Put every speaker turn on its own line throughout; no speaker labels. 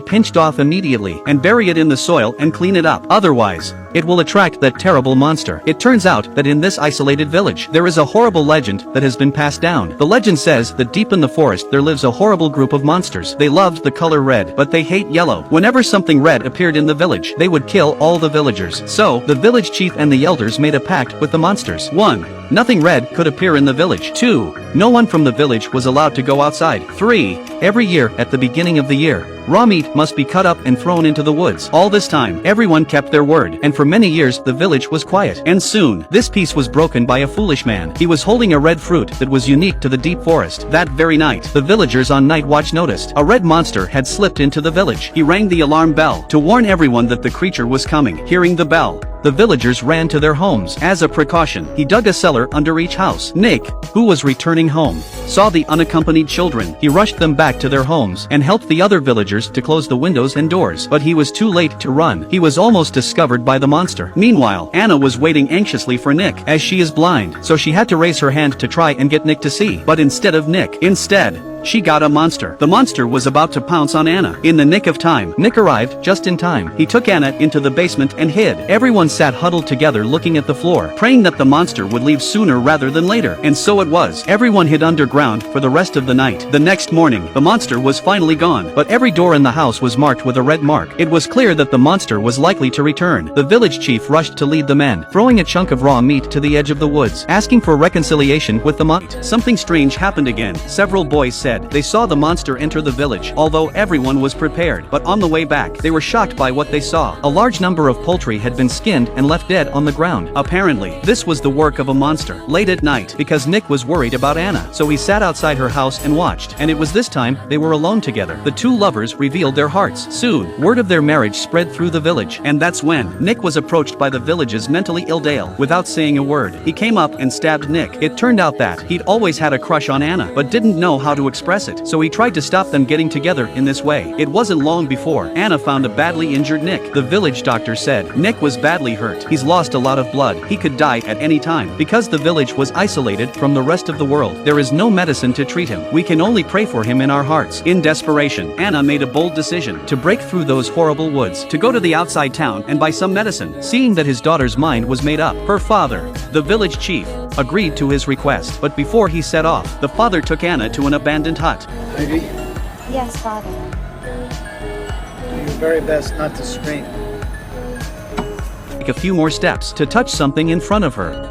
pinched off immediately and bury it in the soil and clean it up. Otherwise, it will attract that terrible monster. It turns out that in this isolated village, there is a horrible legend that has been passed down. The legend says that deep in the forest there lives a horrible group of monsters. They loved the color red, but they hate yellow. Whenever something red appeared in the village, they would kill all the villagers. So, the village chief and the elders made a pact with the monsters. 1. Nothing red could appear in the village. 2. No one from the village was allowed to go outside. 3. Every year, at the beginning of the year, raw meat must be cut up and thrown into the woods. All this time, everyone kept their word, and for many years the village was quiet. And soon, this peace was broken by a foolish man. He was holding a red fruit that was unique to the deep forest. That very night, the villagers on night watch noticed a red monster had slipped into the village. He rang the alarm bell to warn everyone that the creature was coming. Hearing the bell, the villagers ran to their homes. As a precaution, he dug a cellar under each house. Nick, who was returning home, saw the unaccompanied children. He rushed them back to their homes and helped the other villagers to close the windows and doors. But he was too late to run. He was almost discovered by the monster. Meanwhile, Anna was waiting anxiously for Nick, as she is blind, so she had to raise her hand to try and get Nick to see. But instead of Nick, she got a monster. The monster was about to pounce on Anna. In the nick of time, Nick arrived just in time. He took Anna into the basement and hid. Everyone sat huddled together looking at the floor, praying that the monster would leave sooner rather than later. And so it was. Everyone hid underground for the rest of the night. The next morning, the monster was finally gone, but every door in the house was marked with a red mark. It was clear that the monster was likely to return. The village chief rushed to lead the men, throwing a chunk of raw meat to the edge of the woods, asking for reconciliation with the monster. Something strange happened again. Several boys said they saw the monster enter the village, although everyone was prepared. But on the way back, they were shocked by what they saw. A large number of poultry had been skinned and left dead on the ground. Apparently, this was the work of a monster. Late at night, because Nick was worried about Anna, so he sat outside her house and watched. And it was this time they were alone together. The two lovers revealed their hearts. Soon, word of their marriage spread through the village. And that's when Nick was approached by the village's mentally ill Dale. Without saying a word, he came up and stabbed Nick. It turned out that he'd always had a crush on Anna, but didn't know how to express it. So he tried to stop them getting together in this way. It wasn't long before Anna found a badly injured Nick. The village doctor said Nick was badly hurt. He's lost a lot of blood. He could die at any time. Because the village was isolated from the rest of the world, there is no medicine to treat him. We can only pray for him in our hearts. In desperation, Anna made a bold decision to break through those horrible woods, to go to the outside town and buy some medicine. Seeing that his daughter's mind was made up, her father, the village chief, agreed to his request. But before he set off, the father took Anna to an abandoned hut.
Ivy,
Yes, Father.
do your very best not to scream.
Take a few more steps to touch something in front of her.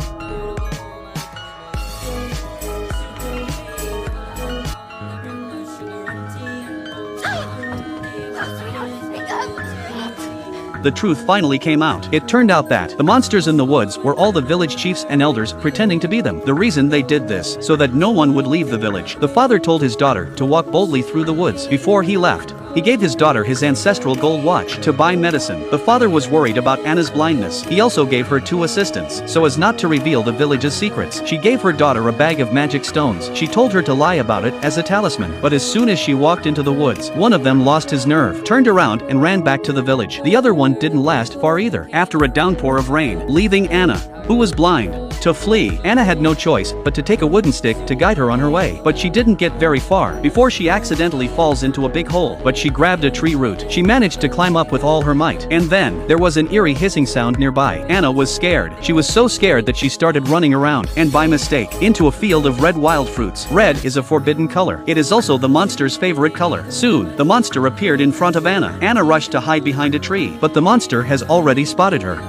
The truth finally came out. It turned out that the monsters in the woods were all the village chiefs and elders pretending to be them. The reason they did this, so that no one would leave the village. The father told his daughter to walk boldly through the woods. Before he left, he gave his daughter his ancestral gold watch to buy medicine. The father was worried about Anna's blindness. He also gave her 2 assistants, so as not to reveal the village's secrets. She gave her daughter a bag of magic stones. She told her to lie about it as a talisman. But as soon as she walked into the woods, one of them lost his nerve, turned around and ran back to the village. The other one didn't last far either. After a downpour of rain, leaving Anna, who was blind, to flee, Anna had no choice but to take a wooden stick to guide her on her way. But she didn't get very far before she accidentally falls into a big hole. But she grabbed a tree root. She managed to climb up with all her might. And then, there was an eerie hissing sound nearby. Anna was scared. She was so scared that she started running around, and by mistake, into a field of red wild fruits. Red is a forbidden color. It is also the monster's favorite color. Soon, the monster appeared in front of Anna. Anna rushed to hide behind a tree, but the monster has already spotted her.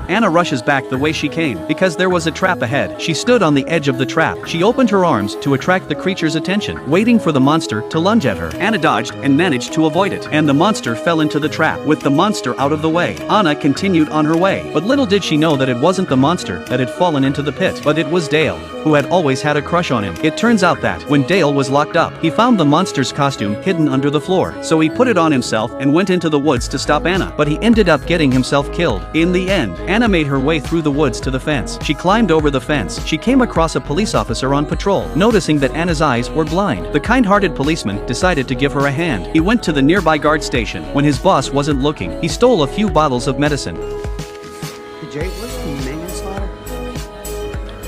Anna rushes back the way she came, because there was a trap ahead. She stood on the edge of the trap. She opened her arms to attract the creature's attention, waiting for the monster to lunge at her. Anna dodged and managed to avoid it, and the monster fell into the trap. With the monster out of the way, Anna continued on her way. But little did she know that it wasn't the monster that had fallen into the pit, but it was Dale, who had always had a crush on him. It turns out that, when Dale was locked up, he found the monster's costume hidden under the floor. So he put it on himself and went into the woods to stop Anna, but he ended up getting himself killed. In the end, Anna made her way through the woods to the fence. She climbed over the fence. She came across a police officer on patrol. Noticing that Anna's eyes were blind, the kind-hearted policeman decided to give her a hand. He went to the nearby guard station. When his boss wasn't looking, he stole a few bottles of medicine.
Hey Jay, what's the maintenance ladder?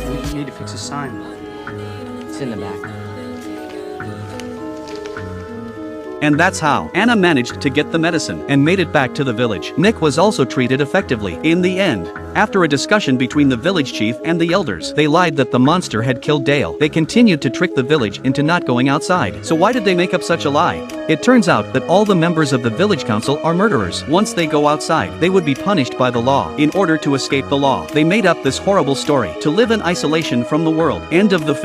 We need to fix a sign.
It's in the back.
And that's how Anna managed to get the medicine and made it back to the village. Nick was also treated effectively. In the end, after a discussion between the village chief and the elders, they lied that the monster had killed Dale. They continued to trick the village into not going outside. So why did they make up such a lie? It turns out that all the members of the village council are murderers. Once they go outside, they would be punished by the law. In order to escape the law, they made up this horrible story to live in isolation from the world. End of the film.